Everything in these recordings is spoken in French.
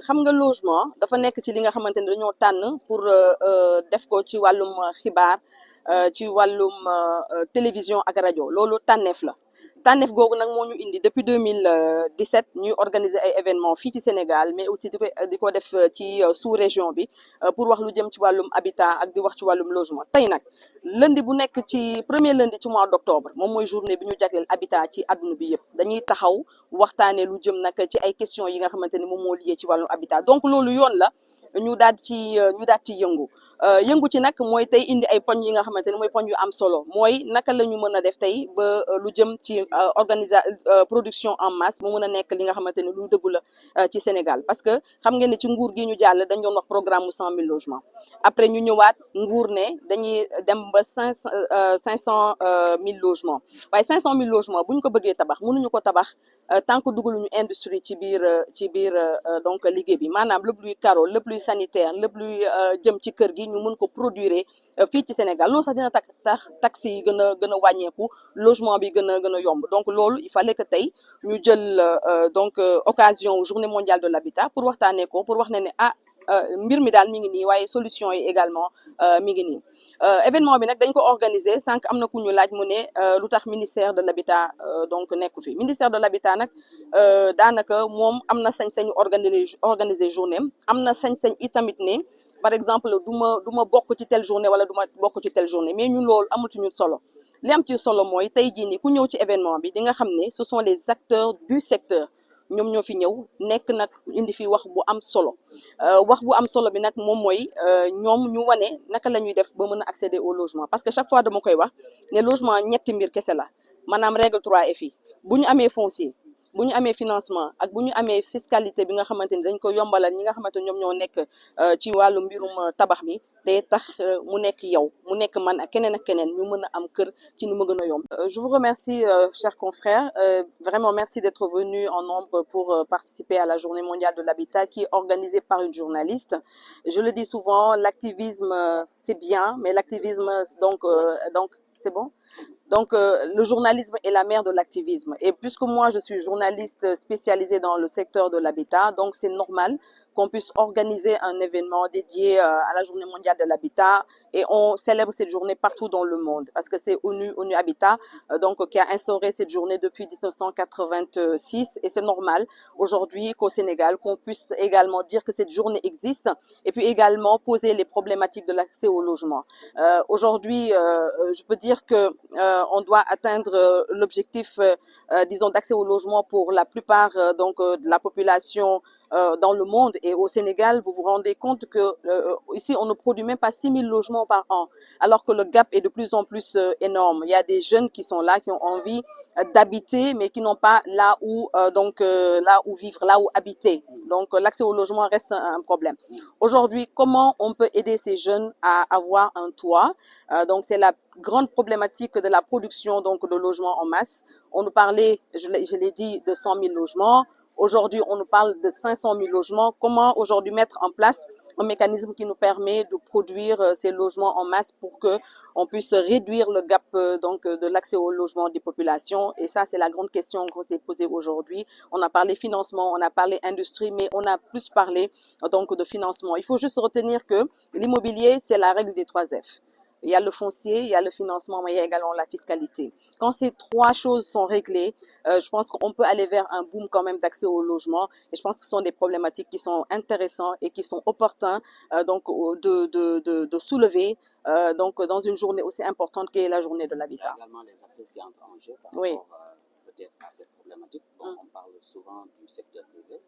xam nga logement dafa nekk ci li nga xamante ne dañoo tànn pour def ko ci wàllum xibaar ci wàllum télévision ak rajo loolu tànneef la tànneef googu nag moo ñu indi depuis 2017 ñuy organiser ay événements fii ci Sénégal mais aussi di ko def ci sous-région bi pour wax lu jëm ci wàllum habitat ak di wax ci wàllum logement tey nag lundi bu nekk ci premier lundi ci mois d'octobre moom mooy journée bi ñu jagleel habitat ci àdduna bi yëpp dañuy taxaw waxtaanee lu jëm nag ci ay questions yi nga xamante ni moom moo lié ci wàllum habitat donc loolu yoon la ñu daal ci yëngu yëngu ci nag mooy tey indi ay poñ yi nga xamante ni mooy poñ yu am solo mooy naka la ñu mën a def tey ba lu jëm ci production en masse mu mën a nekk li nga xamante ni lu dëggu la ci Sénégal parce que xam ngeen ne ci nguur gi ñu jàll dañ doon wax programme mu 100 000 logements après ñu ñëwaat nguur ne dañuy dem ba 500 000 logements waaye 500 000 logements bu ñu ko bëggee tabax mënuñu ko tabax tant que dugaluñu industrie ci biir donc liggéey bi maanaam lépp luy carreau lépp luy sanitaire lépp luy jëm ci kër gi ñu mën ko produire fii ci Sénégal loolu sax dina tax taxes yi gën a wàññeeku logement bi gën a yomb donc loolu il fallait que tey ñu jël donc occasion journée mondiale de l'habitat pour waxtaanee ko pour wax ne mbir mi daal mi ngi nii waaye solution yi également mi ngi nii événement bi nag dañ ko organiser sànq am na ku ñu laaj mu ne lu tax ministère de l'habitat donc nekku fi ministère de l'habitat nag daanaka moom am na sañ-sañu organiser journée am na sañ-sañ itamit ne par exemple du ma bokk ci telle journée wala du ma bokk ci telle journée mais ñun loolu amatuñu solo li am ci solo mooy tey jii nii ku ñëw ci événement bi di nga xam ne ce sont les acteurs du secteur ñoom ñoo fi ñëw nekk nag indi fi wax bu am solo wax bu am solo bi nag moom mooy ñoom ñu wane naka la ñuy def ba mën a accéder au logement parce que chaque fois dama koy wax ne logement ñetti mbir kese la maanaam règle 3F yi bu ñu amee foncier bu ñu amee financement ak bu ñu amee fiscalité bi nga xamante ni dañ ko yombalal ñi nga xamante ñoom ñoo nekk ci wàllu mbirum tabax mi day tax mu nekk yow mu nekk man ak keneen ñu mën a am kër ci nu ma gën a yomb. Je vous remercie chers confrères vraiment merci d'être venus en nombre pour participer à la journée mondiale de l'habitat qui est organisée par une journaliste. Je le dis souvent, l'activisme c'est bien mais l'activisme donc c'est bon. Donc, le journalisme est la mère de l'activisme. Et puisque moi, je suis journaliste spécialisée dans le secteur de l'habitat, donc c'est normal qu'on puisse organiser un événement dédié à la Journée mondiale de l'habitat et on célèbre cette journée partout dans le monde parce que c'est ONU Habitat donc qui a instauré cette journée depuis 1986 et c'est normal aujourd'hui qu'au Sénégal qu'on puisse également dire que cette journée existe et puis également poser les problématiques de l'accès au logement. Aujourd'hui, je peux dire que on doit atteindre l'objectif disons d'accès au logement pour la plupart donc de la population dans le monde et au Sénégal, vous vous rendez compte que ici, on ne produit même pas 6 000 logements par an, alors que le gap est de plus en plus énorme. Il y a des jeunes qui sont là, qui ont envie d'habiter, mais qui n'ont pas là où là où vivre, là où habiter. Donc, l'accès au logement reste un problème. Aujourd'hui, comment on peut aider ces jeunes à avoir un toit? Donc, c'est la grande problématique de la production donc de logements en masse. On nous parlait, je l'ai dit, de 100 000 logements. Aujourd'hui, on nous parle de 500 000 logements. Comment aujourd'hui mettre en place un mécanisme qui nous permet de produire ces logements en masse pour que on puisse réduire le gap donc de l'accès au logement des populations? Et ça, c'est la grande question qu'on s'est posée aujourd'hui. On a parlé financement, on a parlé industrie, mais on a plus parlé donc de financement. Il faut juste retenir que l'immobilier, c'est la règle des 3 F. Il y a le foncier, il y a le financement, mais il y a également la fiscalité. Quand ces 3 choses sont réglées, je pense qu'on peut aller vers un boom quand même d'accès au logement. Et je pense que ce sont des problématiques qui sont intéressantes et qui sont opportuns donc de soulever donc dans une journée aussi importante qu'est la journée de l'habitat. Il y a également les acteurs qui entrent en jeu par oui. rapport peut-être à cette problématique. Bon, on parle souvent du secteur privé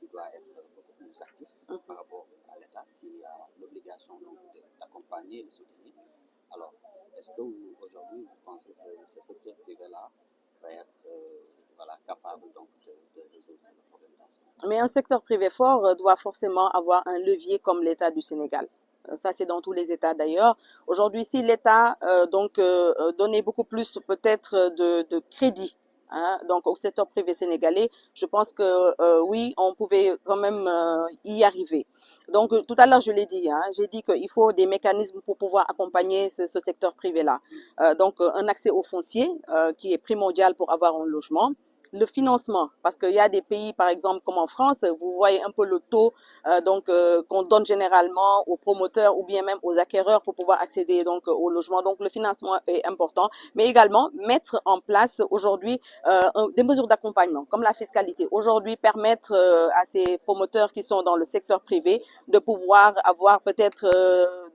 qui doit être beaucoup plus actif par rapport à l'État qui a l'obligation d'accompagner et de soutenir. Alors, est-ce que aujourd'hui vous pensez que ce secteur privé-là va être capable donc de résoudre le problème d'ensemble? Mais un secteur privé fort doit forcément avoir un levier comme l'État du Sénégal. Ça, c'est dans tous les États d'ailleurs. Aujourd'hui, si l'État donnait beaucoup plus peut-être de crédit donc au secteur privé sénégalais, je pense que oui, on pouvait quand même y arriver. Donc tout à l'heure, je l'ai dit, j'ai dit qu'il faut des mécanismes pour pouvoir accompagner ce secteur privé-là. Donc un accès au foncier qui est primordial pour avoir un logement. le financement, parce qu'il y a des pays, par exemple, comme en France, vous voyez un peu le taux qu'on donne généralement aux promoteurs ou bien même aux acquéreurs pour pouvoir accéder donc au logement. Donc le financement est important, mais également mettre en place aujourd'hui des mesures d'accompagnement, comme la fiscalité. Aujourd'hui, permettre à ces promoteurs qui sont dans le secteur privé de pouvoir avoir peut-être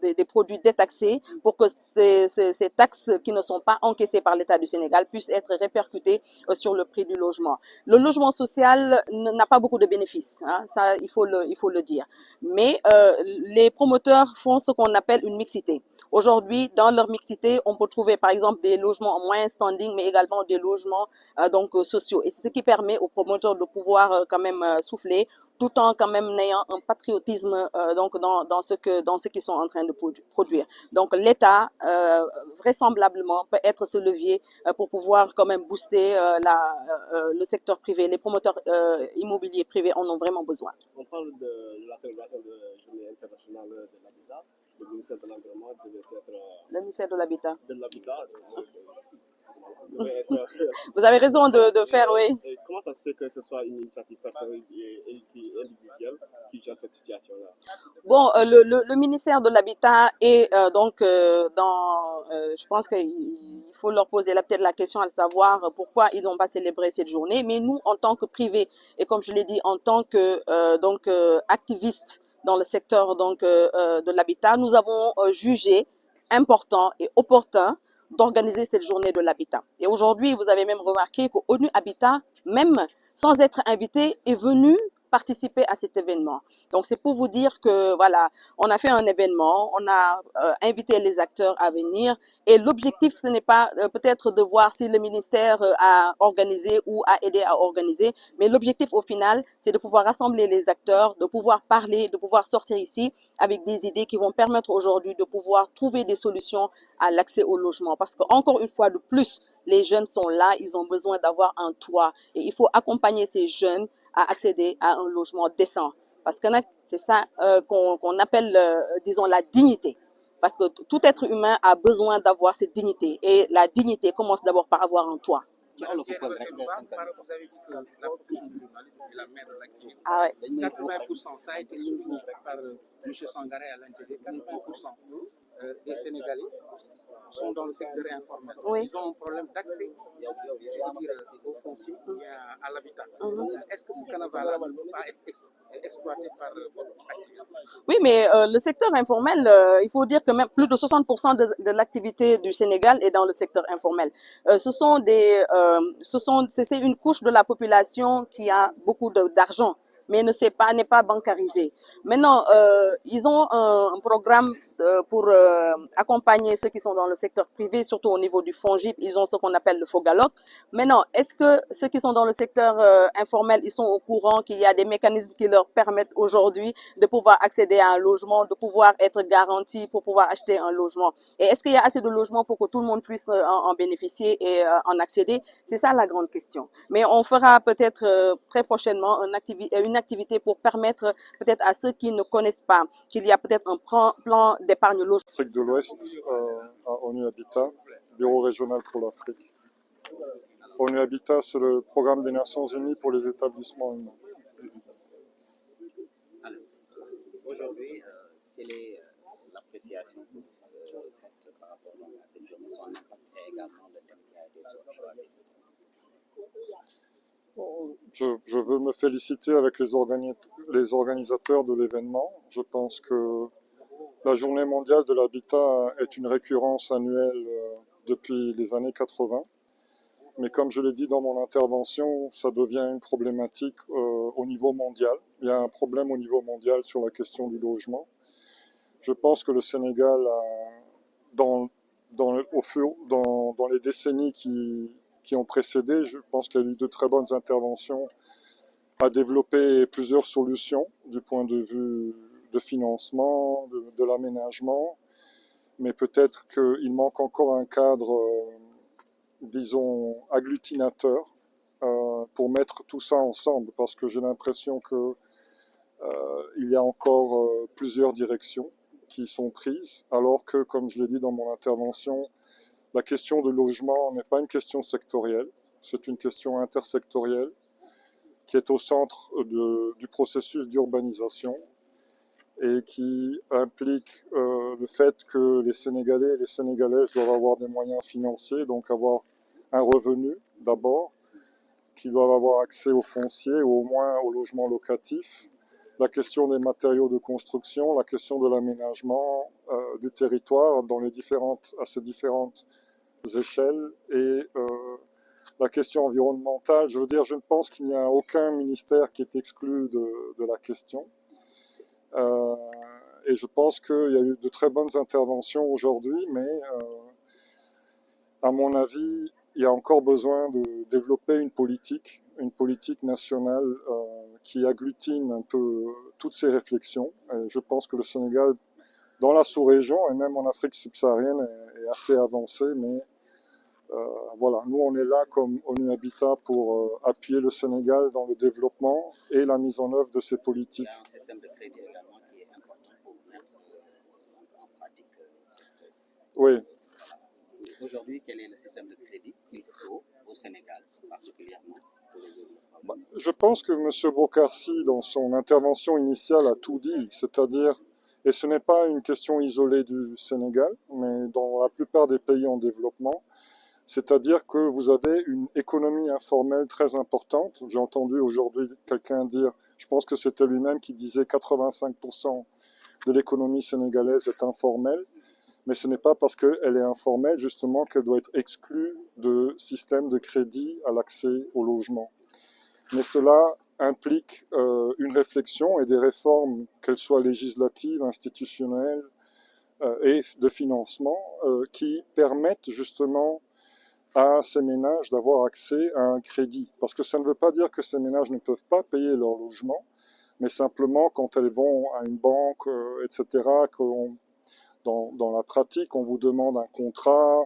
des produits détaxés pour que ces taxes qui ne sont pas encaissées par l'État du Sénégal puissent être répercutées sur le prix du logement. Le logement social n'a pas beaucoup de bénéfices, hein, ça il faut le dire. Mais les promoteurs font ce qu'on appelle une mixité. Aujourd'hui, dans leur mixité, on peut trouver par exemple des logements en moyen standing, mais également des logements sociaux. Et c'est ce qui permet aux promoteurs de pouvoir quand même souffler, tout en quand même ayant un patriotisme donc dans ce qu'ils sont en train de produire. Donc l'État vraisemblablement peut être ce levier pour pouvoir quand même booster le secteur privé. Les promoteurs immobiliers privés en ont vraiment besoin. On parle de la célébration de la Journée internationale de l'habitat. Le ministère de l'Environnement devait être... Le ministère de l'Habitat. Devait être... Vous avez raison de faire, oui. Et comment ça se fait que ce soit une initiative personnelle et individuelle qui gère cette situation-là? Bon, le ministère de l'Habitat est je pense qu'il faut leur poser peut-être la question à savoir pourquoi ils n'ont pas célébré cette journée. Mais nous, en tant que privé et comme je l'ai dit, en tant que activiste dans le secteur de l'habitat, nous avons jugé important et opportun d'organiser cette journée de l'habitat. Et aujourd'hui, vous avez même remarqué qu'ONU Habitat, même sans être invité, est venu participer à cet événement. Donc c'est pour vous dire que voilà, on a fait un événement, on a invité les acteurs à venir et l'objectif ce n'est pas peut-être de voir si le ministère a organisé ou a aidé à organiser, mais l'objectif au final c'est de pouvoir rassembler les acteurs, de pouvoir parler, de pouvoir sortir ici avec des idées qui vont permettre aujourd'hui de pouvoir trouver des solutions à l'accès au logement. Parce que encore une fois de plus, les jeunes sont là, ils ont besoin d'avoir un toit et il faut accompagner ces jeunes à accéder à un logement décent. Parce que c'est ça qu'on appelle, disons, la dignité. Parce que tout être humain a besoin d'avoir cette dignité. Et la dignité commence d'abord par avoir un toit. Vous avez dit que la profession du journaliste est la mère de l'activité. Ah ouais. 80%, ça a été souligné par M. Sangaré à l'intérieur, 80% des Sénégalais sont dans le secteur informel. Oui. Ils ont un problème d'accès, au foncier et à l'habitat. Est-ce que ce canevas-là ne peut pas être exploité par votre activité? Oui, mais le secteur informel, il faut dire que même plus de 60% de l'activité du Sénégal est dans le secteur informel. C'est une couche de la population qui a beaucoup d'argent, mais n'est pas bancarisée. Maintenant, ils ont un programme pour accompagner ceux qui sont dans le secteur privé, surtout au niveau du FONGIP, ils ont ce qu'on appelle le FOGALOC. Maintenant, est-ce que ceux qui sont dans le secteur informel, ils sont au courant qu'il y a des mécanismes qui leur permettent aujourd'hui de pouvoir accéder à un logement, de pouvoir être garantis pour pouvoir acheter un logement? Et est-ce qu'il y a assez de logements pour que tout le monde puisse en bénéficier et en accéder? C'est ça la grande question. Mais on fera peut-être très prochainement une activité pour permettre peut-être à ceux qui ne connaissent pas qu'il y a peut-être un plan d'épargne logement. Afrique de l'Ouest, à ONU Habitat, bureau régional pour l'Afrique. ONU Habitat, c'est le programme des Nations Unies pour les établissements humains. Alors, aujourd'hui, quelle est l'appréciation que vous faites par rapport à cette journée, son impact et également le thème qui a été choisi? Je veux me féliciter avec les organisateurs de l'événement. Je pense que la Journée mondiale de l'habitat est une récurrence annuelle depuis les années 80. Mais comme je l'ai dit dans mon intervention, ça devient une problématique au niveau mondial. Il y a un problème au niveau mondial sur la question du logement. Je pense que le Sénégal, dans les décennies qui ont précédé, je pense qu'il y a eu de très bonnes interventions à développer plusieurs solutions du point de vue de financement, de l'aménagement, mais peut-être qu'il manque encore un cadre, disons, agglutinateur pour mettre tout ça ensemble, parce que j'ai l'impression que il y a encore plusieurs directions qui sont prises, alors que, comme je l'ai dit dans mon intervention, la question du logement n'est pas une question sectorielle, c'est une question intersectorielle qui est au centre du processus d'urbanisation et qui implique le fait que les Sénégalais et les Sénégalaises doivent avoir des moyens financiers, donc avoir un revenu d'abord, qu'ils doivent avoir accès au foncier ou au moins au logement locatif, la question des matériaux de construction, la question de l'aménagement du territoire à ces différentes échelles et la question environnementale. Je veux dire, je ne pense qu'il n'y a aucun ministère qui est exclu de la question. Et je pense qu'il y a eu de très bonnes interventions aujourd'hui, mais à mon avis, il y a encore besoin de développer une politique nationale qui agglutine un peu toutes ces réflexions. Et je pense que le Sénégal, dans la sous-région et même en Afrique subsaharienne, est assez avancé, mais voilà, nous on est là comme ONU Habitat pour appuyer le Sénégal dans le développement et la mise en œuvre de ces politiques. Il y a un système de crédit également qui est important pour mettre en pratique cette... Oui. Aujourd'hui, quel est le système de crédit qu'il faut au Sénégal, particulièrement pour les développeurs? Je pense que M. Bokarsi, dans son intervention initiale, a tout dit, c'est-à-dire, et ce n'est pas une question isolée du Sénégal, mais dans la plupart des pays en développement, c'est-à-dire que vous avez une économie informelle très importante. J'ai entendu aujourd'hui quelqu'un dire, je pense que c'était lui-même qui disait 85% de l'économie sénégalaise est informelle, mais ce n'est pas parce qu'elle est informelle justement qu'elle doit être exclue de système de crédit à l'accès au logement. Mais cela implique une réflexion et des réformes, qu'elles soient législatives, institutionnelles et de financement, qui permettent justement à ces ménages d'avoir accès à un crédit. Parce que ça ne veut pas dire que ces ménages ne peuvent pas payer leur logement, mais simplement quand elles vont à une banque, etc., dans la pratique, on vous demande un contrat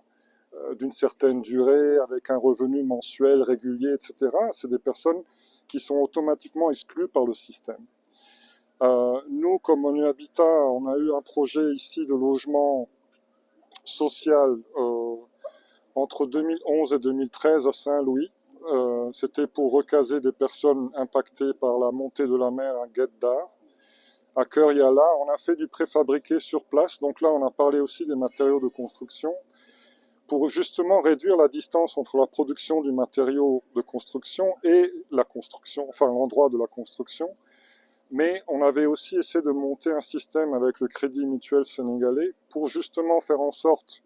d'une certaine durée, avec un revenu mensuel régulier, etc. C'est des personnes qui sont automatiquement exclues par le système. Nous, comme ONU Habitat, on a eu un projet ici de logement social entre 2011 et 2013 à Saint-Louis. C'était pour recaser des personnes impactées par la montée de la mer à Guet-Dar. À Keur-Yala, on a fait du préfabriqué sur place. Donc là, on a parlé aussi des matériaux de construction pour justement réduire la distance entre la production du matériau de construction et la construction, enfin l'endroit de la construction. Mais on avait aussi essayé de monter un système avec le Crédit Mutuel sénégalais pour justement faire en sorte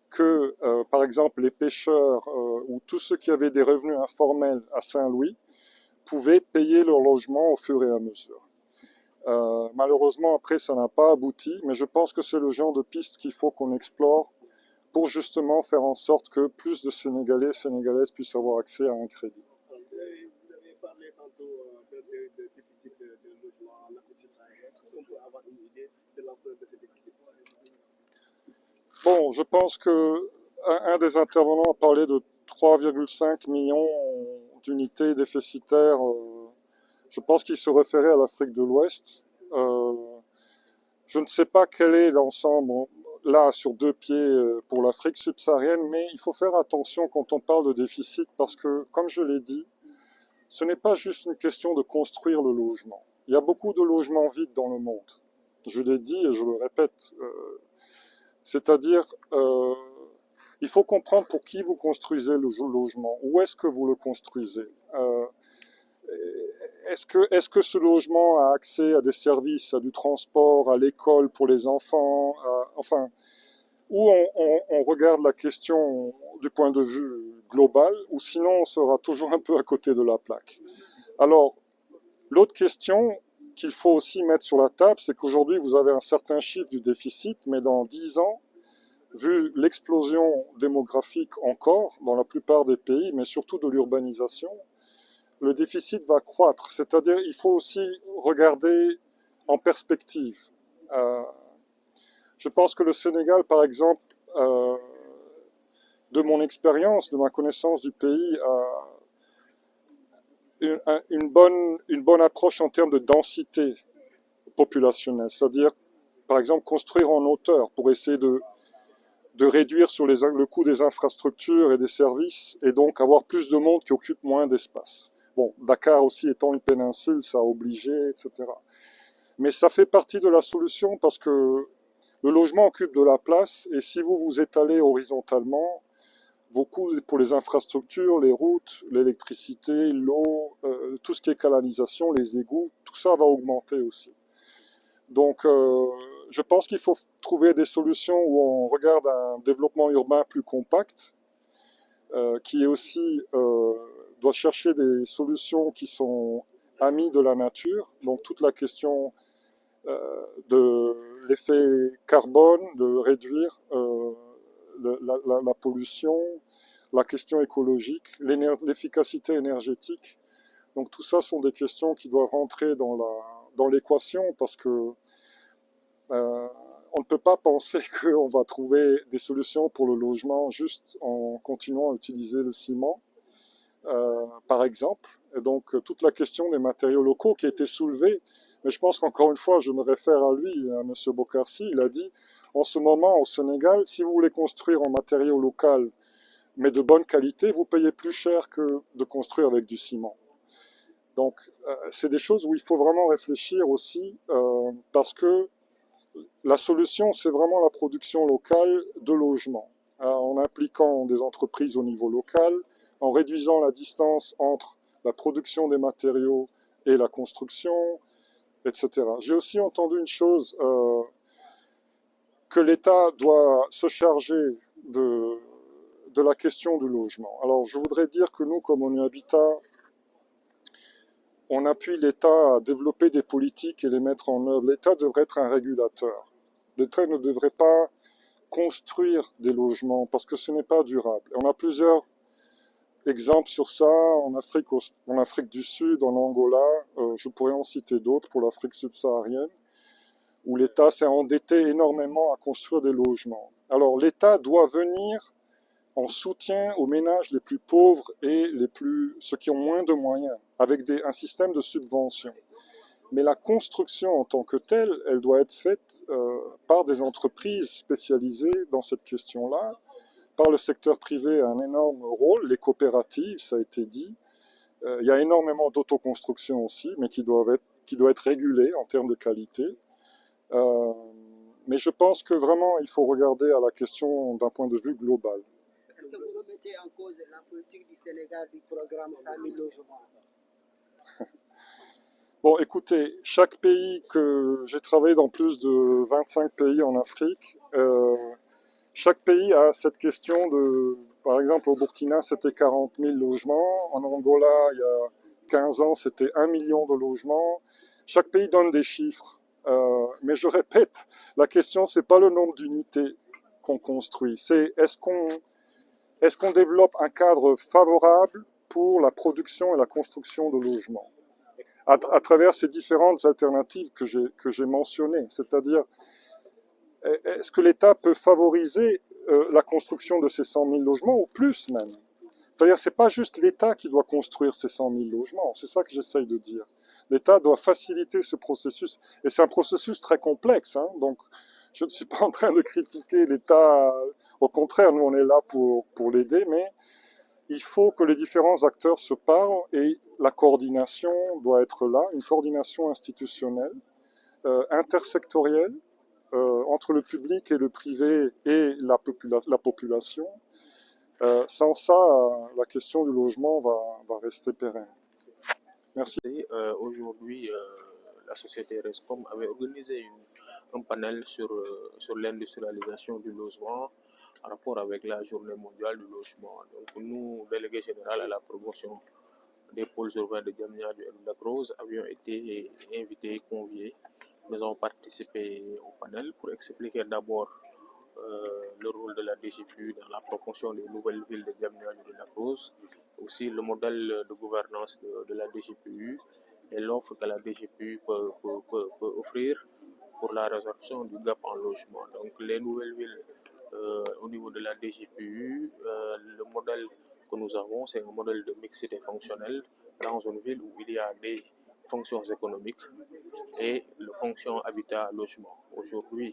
que, par exemple, les pêcheurs ou tous ceux qui avaient des revenus informels à Saint-Louis pouvaient payer leur logement au fur et à mesure. Malheureusement, après, ça n'a pas abouti, mais je pense que c'est le genre de piste qu'il faut qu'on explore pour justement faire en sorte que plus de Sénégalais et Sénégalaises puissent avoir accès à un crédit. Vous avez parlé tantôt de déficit de logement en Afrique subsaharienne. Est-ce qu'on peut avoir une idée de l'ampleur de ce déficit? Bon, je pense qu'un des intervenants a parlé de 3,5 millions d'unités déficitaires. Je pense qu'il se référait à l'Afrique de l'Ouest. Je ne sais pas quel est l'ensemble, là, sur deux pieds pour l'Afrique subsaharienne, mais il faut faire attention quand on parle de déficit parce que, comme je l'ai dit, ce n'est pas juste une question de construire le logement. Il y a beaucoup de logements vides dans le monde. Je l'ai dit et je le répète. C'est-à-dire, il faut comprendre pour qui vous construisez le logement. Où est-ce que vous le construisez? Est-ce que ce logement a accès à des services, à du transport, à l'école pour les enfants, enfin, où on regarde la question du point de vue global, ou sinon on sera toujours un peu à côté de la plaque. Alors, l'autre question qu'il faut aussi mettre sur la table, c'est qu'aujourd'hui vous avez un certain chiffre du déficit, mais dans 10 ans, vu l'explosion démographique encore dans la plupart des pays, mais surtout de l'urbanisation, le déficit va croître. C'est-à-dire il faut aussi regarder en perspective. Je pense que le Sénégal, par exemple, de mon expérience, de ma connaissance du pays, a une bonne approche en termes de densité populationnelle. C'est-à-dire, par exemple, construire en hauteur pour essayer de réduire sur le coût des infrastructures et des services, et donc avoir plus de monde qui occupe moins d'espace. Bon, Dakar aussi étant une péninsule, ça a obligé, etc. Mais ça fait partie de la solution parce que le logement occupe de la place, et si vous vous étalez horizontalement, vos coûts pour les infrastructures, les routes, l'électricité, l'eau, tout ce qui est canalisation, les égouts, tout ça va augmenter aussi. Donc, je pense qu'il faut trouver des solutions où on regarde un développement urbain plus compact, qui est aussi doit chercher des solutions qui sont amies de la nature. Donc, toute la question de l'effet carbone, de réduire la pollution, la question écologique, l'efficacité énergétique. Donc, tout ça sont des questions qui doivent rentrer dans l'équation parce que on ne peut pas penser qu'on va trouver des solutions pour le logement juste en continuant à utiliser le ciment, par exemple. Et donc, toute la question des matériaux locaux qui a été soulevée, mais je pense qu'encore une fois, je me réfère à lui, à M. Bokarsi, il a dit, en ce moment, au Sénégal, si vous voulez construire en matériaux locaux, mais de bonne qualité, vous payez plus cher que de construire avec du ciment. Donc, c'est des choses où il faut vraiment réfléchir aussi, parce que la solution, c'est vraiment la production locale de logements, en impliquant des entreprises au niveau local, en réduisant la distance entre la production des matériaux et la construction, etc. J'ai aussi entendu une chose, que l'État doit se charger de la question du logement. Alors, je voudrais dire que nous, comme ONU Habitat, on appuie l'État à développer des politiques et les mettre en œuvre. L'État devrait être un régulateur. L'État ne devrait pas construire des logements parce que ce n'est pas durable. On a plusieurs exemples sur ça en Afrique du Sud, en Angola, je pourrais en citer d'autres pour l'Afrique subsaharienne, où l'État s'est endetté énormément à construire des logements. Alors l'État doit venir en soutien aux ménages les plus pauvres et ceux qui ont moins de moyens, avec un système de subvention. Mais la construction en tant que telle, elle doit être faite par des entreprises spécialisées dans cette question-là, par le secteur privé a un énorme rôle, les coopératives, ça a été dit. Il y a énormément d'autoconstruction aussi, mais qui doit être régulée en termes de qualité. Mais je pense que vraiment, il faut regarder à la question d'un point de vue global. Est-ce que vous remettez en cause la politique du Sénégal du programme 100 000 logements? Bon, écoutez, chaque pays que j'ai travaillé dans plus de 25 pays en Afrique, chaque pays a cette question de, par exemple au Burkina c'était 40 000 logements, en Angola il y a 15 ans c'était 1 million de logements. Chaque pays donne des chiffres, mais je répète, la question c'est pas le nombre d'unités qu'on construit, c'est est-ce qu'on développe un cadre favorable pour la production et la construction de logements à travers ces différentes alternatives que j'ai mentionnées, c'est-à-dire est-ce que l'État peut favoriser la construction de ces 100 000 logements ou plus même? C'est-à-dire c'est pas juste l'État qui doit construire ces 100 000 logements, c'est ça que j'essaye de dire. L'État doit faciliter ce processus et c'est un processus très complexe, hein, donc je ne suis pas en train de critiquer l'État, au contraire nous on est là pour l'aider, mais il faut que les différents acteurs se parlent et la coordination doit être là, une coordination institutionnelle, intersectorielle, entre le public et le privé et la population. Sans ça, la question du logement va rester pérenne. Merci. Aujourd'hui, la société Rescom avait organisé un panel sur l'industrialisation du logement en rapport avec la journée mondiale du logement. Donc nous, délégués généraux à la promotion des pôles urbains de Diamniadio et de Lac Rose, avions été invités et conviés. Nous avons participé au panel pour expliquer d'abord le rôle de la DGPU dans la promotion des nouvelles villes de Diamniadio et de Lac Rose, aussi le modèle de gouvernance de la DGPU et l'offre que la DGPU peut offrir pour la résorption du gap en logement. Donc les nouvelles villes au niveau de la DGPU, le modèle que nous avons, c'est un modèle de mixité fonctionnelle dans une ville où il y a des fonctions économiques et le fonction habitat-logement. aujourd'hui,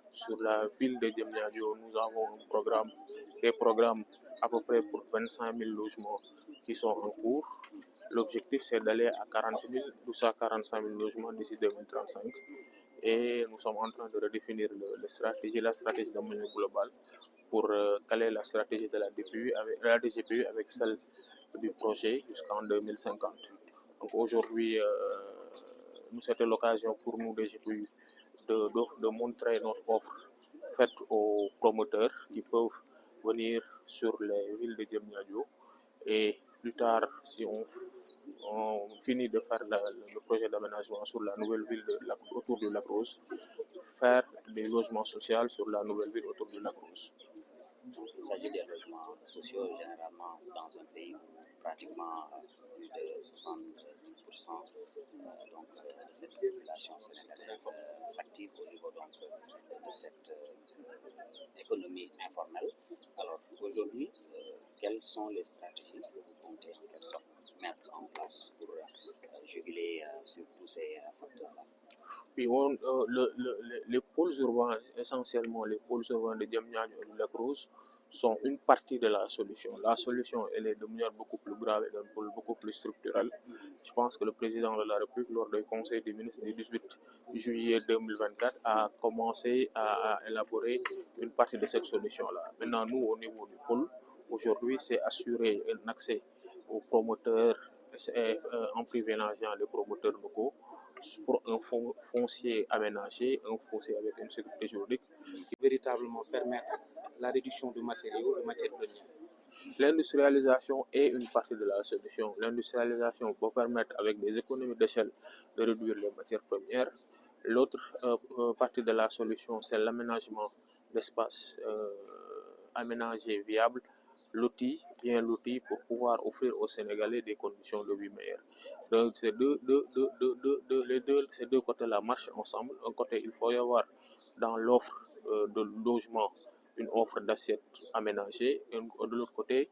sur la ville de Diamniadio, nous avons des programmes à peu près pour 25 000 logements qui sont en cours. L'objectif, c'est d'aller à 40 000 ou à 45 000 logements d'ici 2035. Et nous sommes en train de redéfinir la stratégie de manière globale pour caler la stratégie de la DGPU avec celle du projet jusqu'en 2050. Donc aujourd'hui, c'était l'occasion pour nous, DGPU, de montrer notre offre faite aux promoteurs qui peuvent venir sur les villes de Diamniadio. Et plus tard, si on finit de faire le projet d'aménagement sur la nouvelle ville autour de Lac Rose, faire des logements sociaux sur la nouvelle ville autour de Lac Rose. Il s'agit des logements sociaux généralement dans un pays où pratiquement plus de 70% de cette population sénégalaise s'active au niveau de cette économie informelle. Alors aujourd'hui, quelles sont les stratégies que vous comptez en quelque sorte mettre en place pour juguler sur tous ces facteurs-là? Puis les pôles urbains, essentiellement les pôles urbains de Diamniadio et de Lac Rose, sont une partie de la solution. La solution, elle est de manière beaucoup plus grave et beaucoup plus structurelle. Je pense que le président de la République, lors du Conseil des ministres du 18 juillet 2024, a commencé à élaborer une partie de cette solution-là. Maintenant, nous, au niveau du pôle, aujourd'hui, c'est assurer un accès aux promoteurs en privilégiant les promoteurs locaux pour un foncier aménagé, un foncier avec une sécurité juridique qui véritablement permettre la réduction de matériaux, de matières premières. L'industrialisation est une partie de la solution. L'industrialisation peut permettre, avec des économies d'échelle, de réduire les matières premières. L'autre partie de la solution, c'est l'aménagement d'espaces aménagés viables, l'outil pour pouvoir offrir aux Sénégalais des conditions de vie meilleures. Donc ces deux côtés-là marchent ensemble. Un côté, il faut y avoir dans l'offre de logement une offre d'assiette aménagée, et de l'autre côté,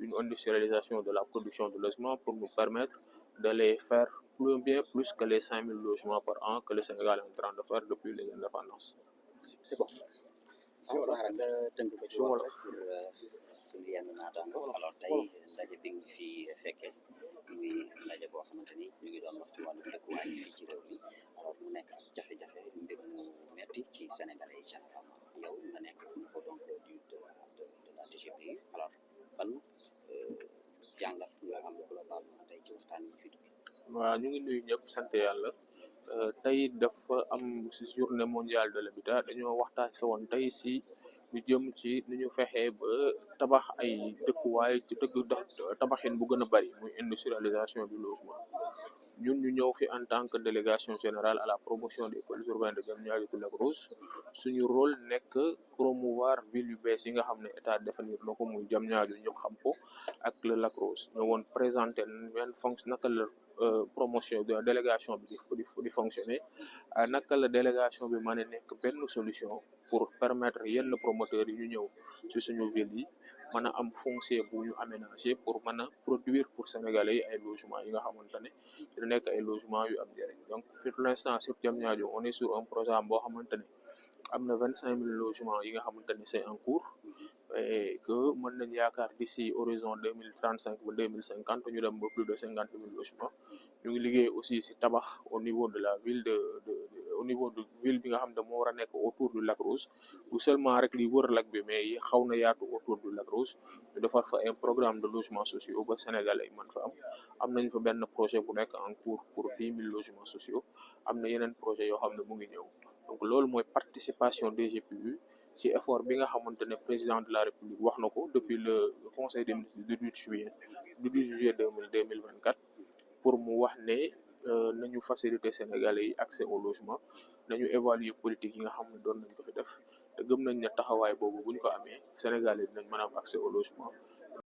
une industrialisation de la production de logements pour nous permettre de les faire bien plus que les 5 000 logements par an que le Sénégal est en train de faire depuis les indépendances. C'est bon. suñu yenn naataango alors tey ndaje bi ngi fi fekkee muy ndaje boo xamante ni ñu ngi doon wax ci wàllu dëkkuwaay fii ci réew mi alors mu nekk ak jafe-jafe mbir mu metti ci Sénégalais yi généralement yow nga nekk au niveau donc de la DGPU alors ban jàngat nga am globalement tey ci waxtaan yi fi dugg. waaw ñu ngi nuyu ñëpp sant yàlla tey dafa am si journée mondiale de l'habitat dañoo waxtaan si woon tey si lu jëm ci nu ñu fexee ba tabax ay dëkkuwaay ci tabaxin bu gën a bari muy industrialisation du logement ñun ñu ñëw fi en tant que délégation générale à la promotion des pôles urbains de Diamniadio et Lac Rose suñu rôle nekk promouvoir ville yu bees yi nga xam ne état définir na ko muy Diamniadio ñëpp xam ko ak le Lac Rose ñoo woon présenter benn fonction naka la promotion de délégation bi di fonctionner naka la délégation bi mën a nekk benn solution pour permettre yenn promoteurs yi ñu ñëw ci suñu ville yi mën a am foncier bu ñu aménager pour mën a produire pour Sénégalais yi ay logements yi nga xamante ne dina nekk ay logements yu am njëriñ donc pour l'instant sur Diamniadio on est sur un programme boo xamante ne am na 25 000 logements yi nga xamante ne c'est en cours et que mën nañ yaakaar d'ici horizon 2035 ba 2050 ñu dem ba plus de 50 000 logements ñu ngi liggéey aussi si tabax au niveau de la ville au niveau de ville bi nga xam ne moo war a nekk autour du Lac Rose ou seulement rek li wër lac bi mais xaw na yaatu autour du Lac Rose ñu defar fa un programme de logements sociaux ba Sénégalais man fa am nañ fa benn projet bu nekk en cours pour 10 000 logements sociaux am na yeneen projet yoo xam ne mu ngi ñëw donc loolu mooy participation DGPU ci effort bi nga xamante ne président de la République wax na ko depuis le conseil des ministres du 18 juillet 2024 pour mu wax ne nañu faciliter Sénégalais yi accès au logement nañu évaluer politique yi nga xam ne doon nañ ko fi def te gëm nañ ne taxawaay boobu bu ñu ko amee Sénégalais dinañ mën a am accès au logement